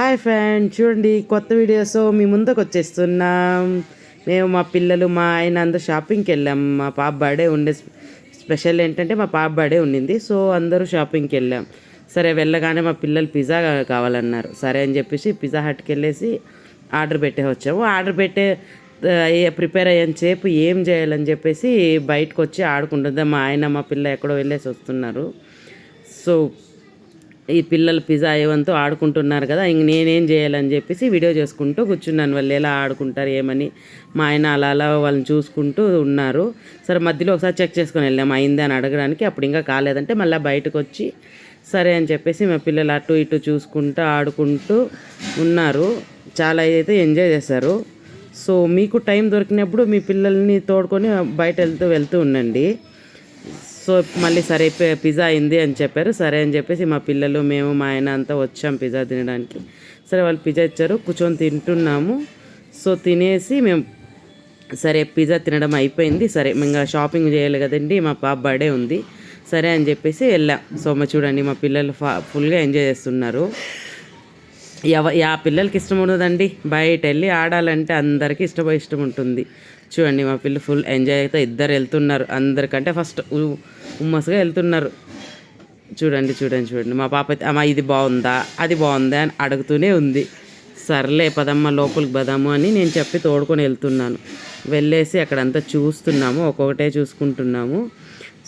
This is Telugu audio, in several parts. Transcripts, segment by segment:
హాయ్ ఫ్రెండ్, చూడండి కొత్త వీడియోస్ మీ ముందుకు వచ్చేస్తున్నాం. మేము మా పిల్లలు మా ఆయన అందరూ షాపింగ్కి వెళ్ళాం. మా పాప బర్త్డే ఉండే స్పెషల్ ఏంటంటే మా పాప బర్త్డే ఉండింది. సో అందరూ షాపింగ్కి వెళ్ళాం. సరే వెళ్ళగానే మా పిల్లలు పిజ్జా కావాలన్నారు. సరే అని చెప్పేసి పిజ్జా హట్కి వెళ్ళేసి ఆర్డర్ పెట్టే వచ్చాము. ఆర్డర్ పెట్టే ప్రిపేర్ అయ్యాను సేపు ఏం చేయాలని చెప్పేసి బయటకు వచ్చి ఆడుకుంటుంది. మా ఆయన మా పిల్ల ఎక్కడో వెళ్ళేసి వస్తున్నారు. సో ఈ పిల్లలు పిజ్జా ఏవంతో ఆడుకుంటున్నారు కదా, ఇంక నేనేం చేయాలని చెప్పేసి వీడియో చేసుకుంటూ కూర్చున్నాను. వాళ్ళు ఎలా ఆడుకుంటారు ఏమని మా ఆయన అలా వాళ్ళని చూసుకుంటూ ఉన్నారు. సరే మధ్యలో ఒకసారి చెక్ చేసుకొని వెళ్ళాము అయింది అని అడగడానికి. అప్పుడు ఇంకా కాలేదంటే మళ్ళీ బయటకు వచ్చి సరే అని చెప్పేసి మా పిల్లలు అటు ఇటు చూసుకుంటూ ఆడుకుంటూ ఉన్నారు. చాలా అయితే ఎంజాయ్ చేశారు. సో మీకు టైం దొరికినప్పుడు మీ పిల్లల్ని తోడుకొని బయట వెళ్తూ ఉండండి. సో మళ్ళీ సరే పిజ్జా అయింది అని చెప్పారు. సరే అని చెప్పేసి మా పిల్లలు మేము మా ఆయన అంతా వచ్చాం పిజ్జా తినడానికి. సరే వాళ్ళు పిజ్జా ఇచ్చారు, కూర్చొని తింటున్నాము. సో తినేసి మేము సరే పిజ్జా తినడం అయిపోయింది. సరే ఇంకా షాపింగ్ చేయాలి కదండి, మా పాప బర్త్డే ఉంది. సరే అని చెప్పేసి వెళ్ళాం. సో చూడండి మా పిల్లలు ఫుల్గా ఎంజాయ్ చేస్తున్నారు. ఆ పిల్లలకి ఇష్టం ఉండదండి, బయట వెళ్ళి ఆడాలంటే అందరికీ ఇష్టం ఉంటుంది. చూడండి మా పిల్లలు ఫుల్ ఎంజాయ్ అయితే ఇద్దరు వెళ్తున్నారు. అందరికంటే ఫస్ట్ ఉమ్మస్గా వెళ్తున్నారు. చూడండి మా పాప అయితే అమ్మ ఇది బాగుందా అది బాగుందా అని అడుగుతూనే ఉంది. సర్లే పదమ్మ లోపలికి పదాము అని నేను చెప్పి తోడుకొని వెళ్తున్నాను. వెళ్ళేసి అక్కడంతా చూస్తున్నాము, ఒక్కొక్కటే చూసుకుంటున్నాము.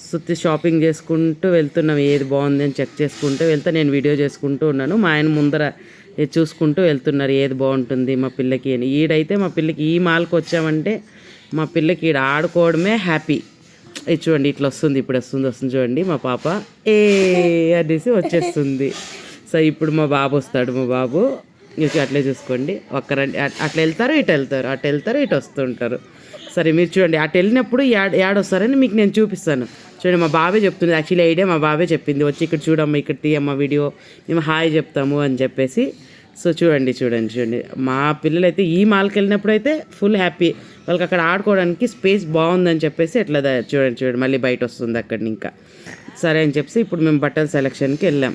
సుత్తి షాపింగ్ చేసుకుంటూ వెళ్తున్నాం. ఏది బాగుంది అని చెక్ చేసుకుంటూ నేను వీడియో చేసుకుంటూ ఉన్నాను. మా ఆయన ముందర చూసుకుంటూ వెళ్తున్నారు ఏది బాగుంటుంది మా పిల్లకి అని. ఈడైతే మా పిల్లకి ఈ మాల్కి వచ్చామంటే మా పిల్లకి ఈడ ఆడుకోవడమే హ్యాపీ. ఇది చూడండి ఇట్లా వస్తుంది, ఇప్పుడు వస్తుంది చూడండి మా పాప అనేసి వచ్చేస్తుంది. సో ఇప్పుడు మా బాబు వస్తాడు. మా బాబు ఇక అట్లే చూసుకోండి, అట్లా వెళ్తారు ఇటు ఇటు వస్తుంటారు. సరే మీరు చూడండి అటు వెళ్ళినప్పుడు యాడొస్తారని మీకు నేను చూపిస్తాను. చూడండి మా బాబే చెప్తుంది, యాక్చువల్లీ ఐడియా మా బాబే చెప్పింది, వచ్చి ఇక్కడ చూడమ్మా ఇక్కడ తీయమ్మ వీడియో మేము హాయ్ చెప్తాము అని చెప్పేసి. సో చూడండి మా పిల్లలైతే ఈ మాల్కి వెళ్ళినప్పుడు అయితే ఫుల్ హ్యాపీ. వాళ్ళకి అక్కడ ఆడుకోవడానికి స్పేస్ బాగుందని చెప్పేసి ఎట్లా చూడండి మళ్ళీ బయట వస్తుంది అక్కడి ఇంకా. సరే అని చెప్పేసి ఇప్పుడు మేము బట్టల సెలక్షన్కి వెళ్ళాం.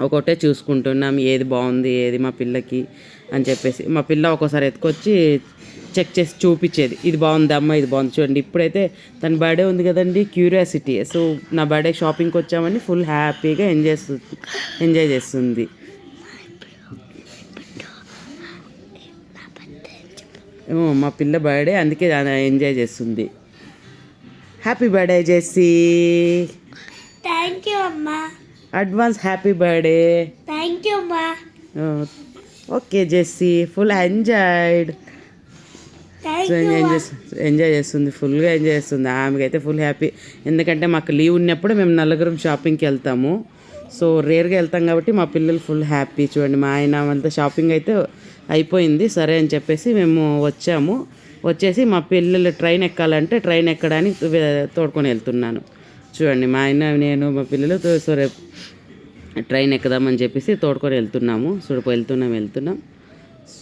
ఒకటే చూసుకుంటున్నాం ఏది బాగుంది ఏది మా పిల్లకి అని చెప్పేసి. మా పిల్ల ఒక్కోసారి ఎత్తుకొచ్చి చెక్ చేసి చూపించేది, ఇది బాగుంది అమ్మ ఇది బాగుంది. చూడండి ఇప్పుడైతే తన బర్త్డే ఉంది కదండి, క్యూరియాసిటీ. సో నా బర్త్డే షాపింగ్కి వచ్చామని ఫుల్ హ్యాపీగా ఎంజాయ్ చేస్తుంది. మా పిల్ల బర్త్డే అందుకే ఎంజాయ్ చేస్తుంది. Happy birthday Jessie. Thank you అమ్మా. Advance happy birthday. Thank you అమ్మా. Okay Jessie full enjoyed. Enjoy చేస్తుంది, ఫుల్గా ఎంజాయ్ చేస్తుంది. ఆమెకైతే ఫుల్ హ్యాపీ. ఎందుకంటే మాకు లీవ్ ఉన్నప్పుడు మేము నలుగురం షాపింగ్కి వెళ్తాము. సో రేర్గా వెళ్తాం కాబట్టి మా పిల్లలు ఫుల్ హ్యాపీ. చూడండి మా ఆయన అంతా షాపింగ్ అయితే అయిపోయింది. సరే అని చెప్పేసి మేము వచ్చేసి మా పిల్లలు ట్రైన్ ఎక్కాలంటే ట్రైన్ ఎక్కడానికి తోడుకొని వెళ్తున్నాను. చూడండి మా ఆయన నేను మా పిల్లలు సరే ట్రైన్ ఎక్కుదామని చెప్పేసి తోడుకొని వెళ్తున్నాము. వెళ్తున్నాం.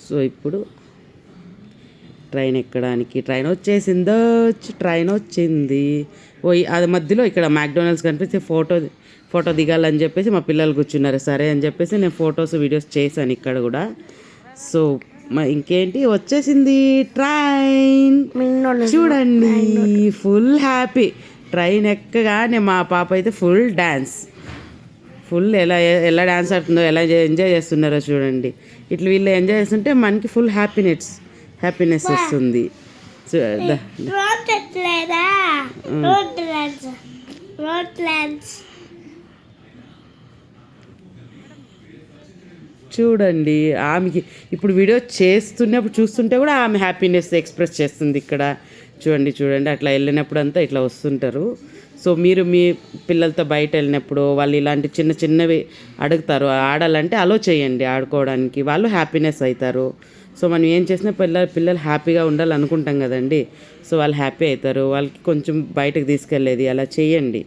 సో ఇప్పుడు ట్రైన్ ఎక్కడానికి ట్రైన్ వచ్చింది. అది మధ్యలో ఇక్కడ మ్యాక్డొనాల్డ్స్ కనిపిస్తే ఫోటో దిగాలని చెప్పేసి మా పిల్లలు కూర్చున్నారు. సరే అని చెప్పేసి నేను ఫొటోస్ వీడియోస్ చేశాను ఇక్కడ కూడా. సో ఇంకేంటి వచ్చేసింది ట్రైన్. చూడండి ఫుల్ హ్యాపీ. ట్రైన్ ఎక్కగానే మా పాప అయితే ఫుల్ డ్యాన్స్, ఎలా డ్యాన్స్ ఆడుతుందో ఎలా ఎంజాయ్ చేస్తున్నారో చూడండి. ఇట్లా వీళ్ళు ఎంజాయ్ చేస్తుంటే మనకి ఫుల్ హ్యాపీనెస్ వస్తుంది. చూడండి ఆమెకి ఇప్పుడు వీడియో చేస్తున్నప్పుడు చూస్తుంటే కూడా ఆమె హ్యాపీనెస్ ఎక్స్ప్రెస్ చేస్తుంది ఇక్కడ. చూడండి అట్లా వెళ్ళినప్పుడు అంతా ఇట్లా వస్తుంటారు. సో మీరు మీ పిల్లలతో బయట వెళ్ళినప్పుడు వాళ్ళు ఇలాంటి చిన్నవి అడుగుతారు, ఆడాలంటే అలో చేయండి, ఆడుకోవడానికి వాళ్ళు హ్యాపీనెస్ అవుతారు. సో మనం ఏం చేసినా పిల్లలు హ్యాపీగా ఉండాలనుకుంటాం కదండి. సో వాళ్ళు హ్యాపీ అవుతారు. వాళ్ళకి కొంచెం బయటకు తీసుకెళ్ళేది అలా చేయండి.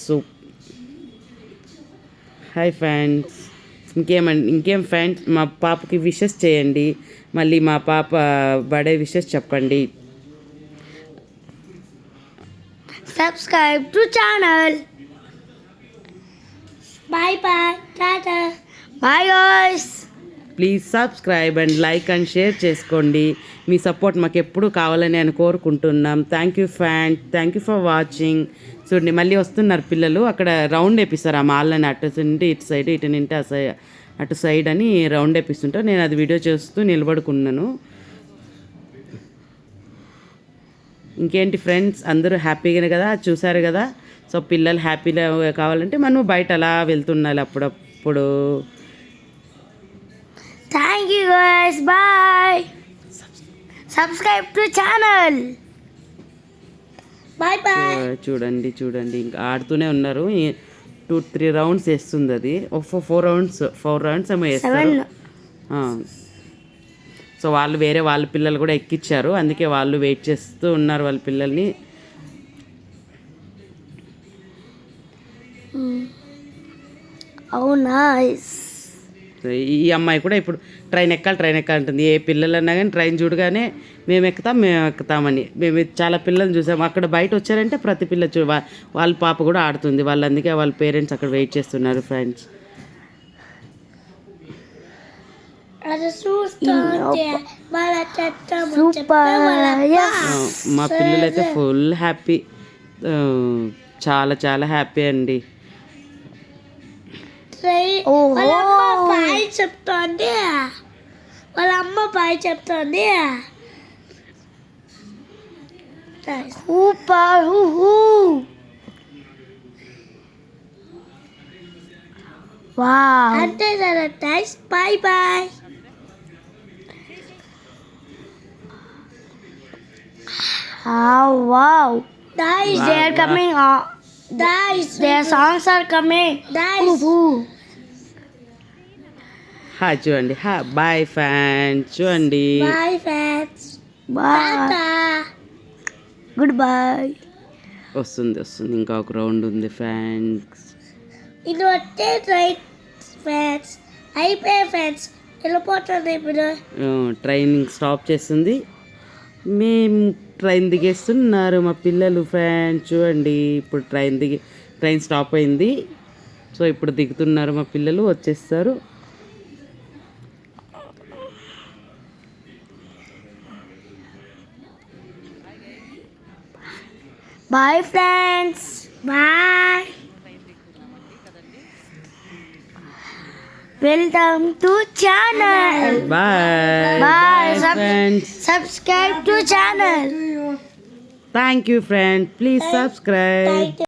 సో హాయ్ ఫ్రెండ్స్, ఇంకేం ఫ్రెండ్స్ మా పాపకి విషెస్ చేయండి. మళ్ళీ మా పాప బర్త్డే విషెస్ చెప్పండి. Subscribe to channel. Bye bye. Tata. Bye guys. Please subscribe and like and share చేసుకోండి. మీ సపోర్ట్ మాకు ఎప్పుడు కావాలని నేను కోరుకుంటున్నాం. Thank you for watching. చూడండి మళ్ళీ వస్తున్నారు పిల్లలు. అక్కడ రౌండ్ వేపిస్తారు ఆ మాలని, అటు నుండి ఇటు సైడ్, ఇటు నుండి అటు సైడ్ అని రౌండ్ వేపిస్తుంటారు. నేను అది వీడియో చేస్తూ నిలబడుకున్నాను. ఇంకేంటి ఫ్రెండ్స్, అందరూ హ్యాపీగానే కదా, చూసారు కదా. సో పిల్లలు హ్యాపీగా కావాలంటే మనం బయట అలా వెళ్తుండాలి అప్పుడప్పుడు. Thank you guys, bye. Subscribe to channel. Bye bye. చూడండి ఇంకా ఆడుతూనే ఉన్నారు. 2-3 రౌండ్స్ వేస్తుంది అది. 4 రౌండ్స్ ఏమో వేస్తారు. సో వాళ్ళ పిల్లలు కూడా ఎక్కిచ్చారు, అందుకే వాళ్ళు వెయిట్ చేస్తూ ఉన్నారు వాళ్ళ పిల్లల్ని. అవునా. ఈ అమ్మాయి కూడా ఇప్పుడు ట్రైన్ ఎక్కాలి అంటుంది. ఏ పిల్లలు అన్నా కానీ ట్రైన్ చూడగానే మేము ఎక్కుతామని. మేము చాలా పిల్లల్ని చూసాము. అక్కడ బయట వచ్చారంటే ప్రతి పిల్ల వాళ్ళ పాప కూడా ఆడుతుంది. అందుకే వాళ్ళ పేరెంట్స్ అక్కడ వెయిట్ చేస్తున్నారు ఫ్రెండ్స్. మా పిల్లలైతే ఫుల్ హ్యాపీ, చాలా చాలా హ్యాపీ అండి. వాళ్ళ అమ్మ బాయ్ చెప్తోంది. సూపర్. వావ్. అంటే thanks. Bye bye. Wow. Guys, they are coming. Guys, their songs are coming. Guys. చూడండి. Bye fans. చూడండి. Bye fans. Bye. Goodbye. వస్తుంది ఇంకా ఒక రౌండ్ ఉంది ఫ్యాన్స్. ఇది వచ్చే ట్రైన్ ఫ్యాన్స్ అయిపోయే ఫ్యాన్స్ వెళ్ళిపోతుంది. ఇప్పుడు ట్రైన్ స్టాప్ చేస్తుంది. మేము ట్రైన్ దిగేస్తున్నారు మా పిల్లలు ఫ్రెండ్స్. చూడండి ఇప్పుడు ట్రైన్ స్టాప్ అయింది. సో ఇప్పుడు దిగుతున్నారు మా పిల్లలు, వచ్చేస్తారు. Bye friends. Bye. Welcome to channel. Bye friends. Subscribe to channel. Thank you friends. Please subscribe.